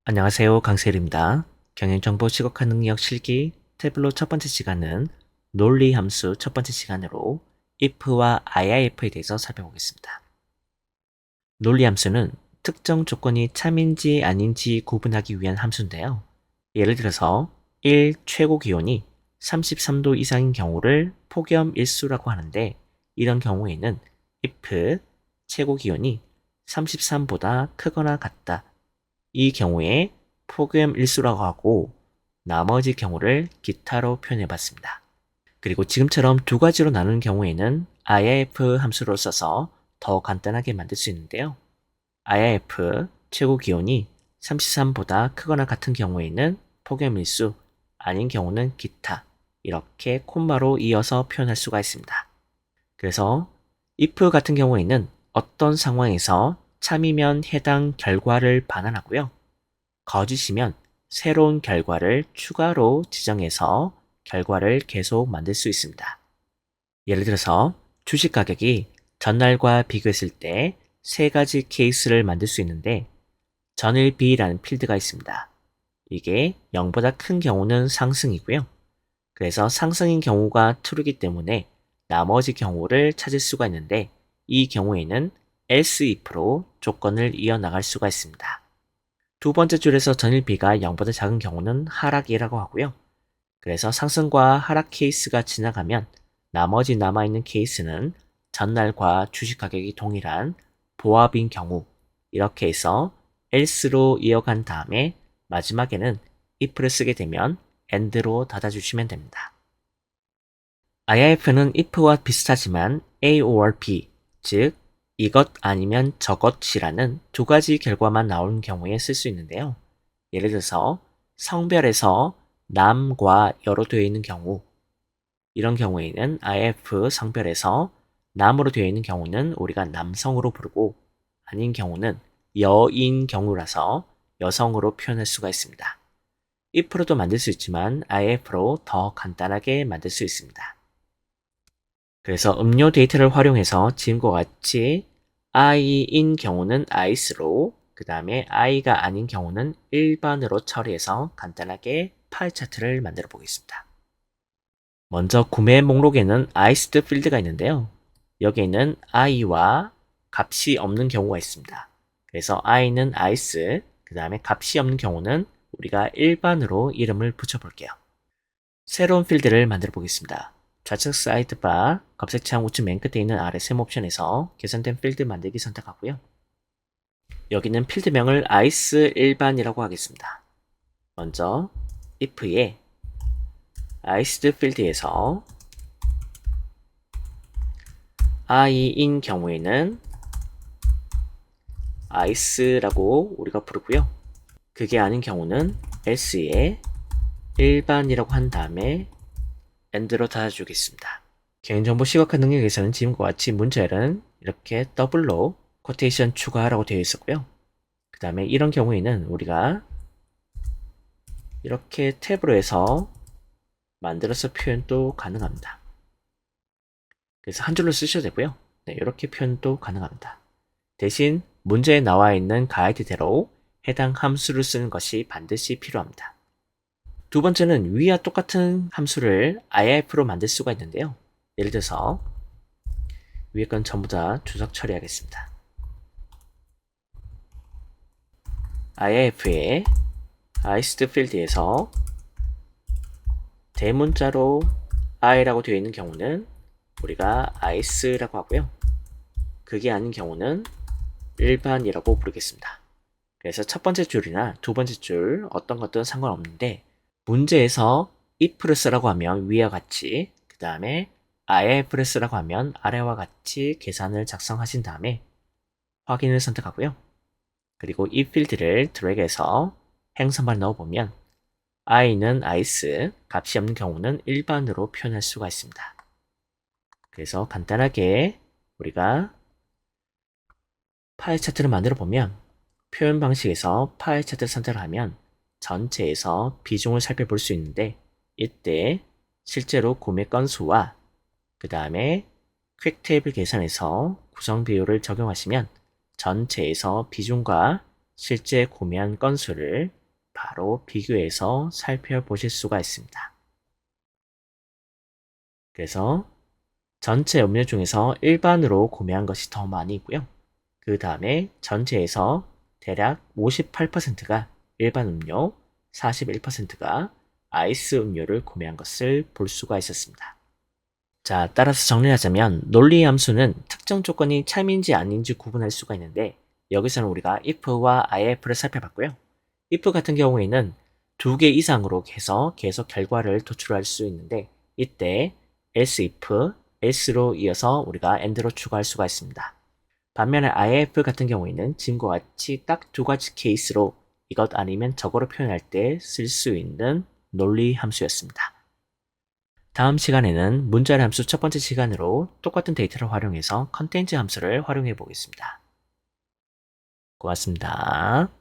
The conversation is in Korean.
안녕하세요. 강세일입니다. 경영정보 시각화 능력 실기 태블로 첫 번째 시간은 논리 함수 첫 번째 시간으로 if와 if에 대해서 살펴보겠습니다. 논리 함수는 특정 조건이 참인지 아닌지 구분하기 위한 함수인데요. 예를 들어서 1 최고 기온이 33도 이상인 경우를 폭염일수라고 하는데, 이런 경우에는 if 최고 기온이 33보다 크거나 같다, 이 경우에 폭염일수라고 하고, 나머지 경우를 기타로 표현해 봤습니다. 그리고 지금처럼 두 가지로 나누는 경우에는 if 함수를 써서 더 간단하게 만들 수 있는데요. if 최고 기온이 33보다 크거나 같은 경우에는 폭염일수, 아닌 경우는 기타, 이렇게 콤마로 이어서 표현할 수가 있습니다. 그래서 if 같은 경우에는 어떤 상황에서 참이면 해당 결과를 반환하고요, 거짓이면 새로운 결과를 추가로 지정해서 결과를 계속 만들 수 있습니다. 예를 들어서 주식 가격이 전날과 비교했을 때 세 가지 케이스를 만들 수 있는데, 전일 B라는 필드가 있습니다. 이게 0보다 큰 경우는 상승이고요. 그래서 상승인 경우가 true이기 때문에 나머지 경우를 찾을 수가 있는데, 이 경우에는 else if로 조건을 이어나갈 수가 있습니다. 두 번째 줄에서 전일 B가 0보다 작은 경우는 하락이라고 하고요. 그래서 상승과 하락 케이스가 지나가면 나머지 남아있는 케이스는 전날과 주식 가격이 동일한 보합인 경우, 이렇게 해서 else로 이어간 다음에 마지막에는 if를 쓰게 되면 and로 닫아주시면 됩니다. if는 if와 비슷하지만 a or b, 즉 이것 아니면 저것이라는 두 가지 결과만 나오는 경우에 쓸 수 있는데요. 예를 들어서 성별에서 남과 여로 되어 있는 경우, 이런 경우에는 if 성별에서 남으로 되어 있는 경우는 우리가 남성으로 부르고, 아닌 경우는 여인 경우라서 여성으로 표현할 수가 있습니다. if로도 만들 수 있지만 if로 더 간단하게 만들 수 있습니다. 그래서 음료 데이터를 활용해서 지금과 같이 i인 경우는 ice로, 그 다음에 i가 아닌 경우는 일반으로 처리해서 간단하게 파이 차트를 만들어 보겠습니다. 먼저 구매 목록에는 iced 필드가 있는데요. 여기에는 i와 값이 없는 경우가 있습니다. 그래서 i는 ice, 그 다음에 값이 없는 경우는 우리가 일반으로 이름을 붙여볼게요. 새로운 필드를 만들어 보겠습니다. 좌측 사이드바 검색창 우측 맨 끝에 있는 아래 세모 옵션에서 개선된 필드 만들기 선택하고요. 여기는 필드명을 ice 일반이라고 하겠습니다. 먼저 if에 iced 필드에서 i인 경우에는 ice라고 우리가 부르고요. 그게 아닌 경우는 else에 일반이라고 한 다음에 and로 닫아주겠습니다. 개인정보 시각화 능력에서는 지금과 같이 문자열은 이렇게 더블로 코테이션 추가라고 되어 있었고요. 그 다음에 이런 경우에는 우리가 이렇게 탭으로 해서 만들어서 표현도 가능합니다. 그래서 한 줄로 쓰셔도 되고요. 네, 이렇게 표현도 가능합니다. 대신 문제에 나와 있는 가이드대로 해당 함수를 쓰는 것이 반드시 필요합니다. 두 번째는 위와 똑같은 함수를 if로 만들 수가 있는데요. 예를 들어서 위에 건 전부 다 주석 처리하겠습니다. if의 iced 필드에서 대문자로 i라고 되어 있는 경우는 우리가 ice라고 하고요. 그게 아닌 경우는 일반이라고 부르겠습니다. 그래서 첫 번째 줄이나 두 번째 줄 어떤 것들은 상관없는데, 문제에서 if를 쓰라고 하면 위와 같이, 그 다음에 if를 쓰라고 하면 아래와 같이 계산을 작성하신 다음에 확인을 선택하고요. 그리고 이 필드를 드래그해서 행선반에 넣어보면 i는 ice, 값이 없는 경우는 일반으로 표현할 수가 있습니다. 그래서 간단하게 우리가 파이 차트를 만들어 보면, 표현 방식에서 파이 차트를 선택을 하면 전체에서 비중을 살펴볼 수 있는데, 이때 실제로 구매 건수와 그 다음에 퀵 테이블 계산에서 구성 비율을 적용하시면 전체에서 비중과 실제 구매한 건수를 바로 비교해서 살펴보실 수가 있습니다. 그래서 전체 음료 중에서 일반으로 구매한 것이 더 많이고요. 그 다음에 전체에서 대략 58%가 일반 음료, 41%가 아이스 음료를 구매한 것을 볼 수가 있었습니다. 자, 따라서 정리하자면 논리 함수는 특정 조건이 참인지 아닌지 구분할 수가 있는데 여기서는 우리가 if와 if를 살펴봤고요. if 같은 경우에는 2개 이상으로 해서 계속 결과를 도출할 수 있는데 이때 else if, else로 이어서 우리가 and로 추가할 수가 있습니다. 반면에 if 같은 경우에는 지금과 같이 딱 두 가지 케이스로 이것 아니면 저거로 표현할 때 쓸 수 있는 논리 함수였습니다. 다음 시간에는 문자의 함수 첫 번째 시간으로 똑같은 데이터를 활용해서 컨텐츠 함수를 활용해 보겠습니다. 고맙습니다.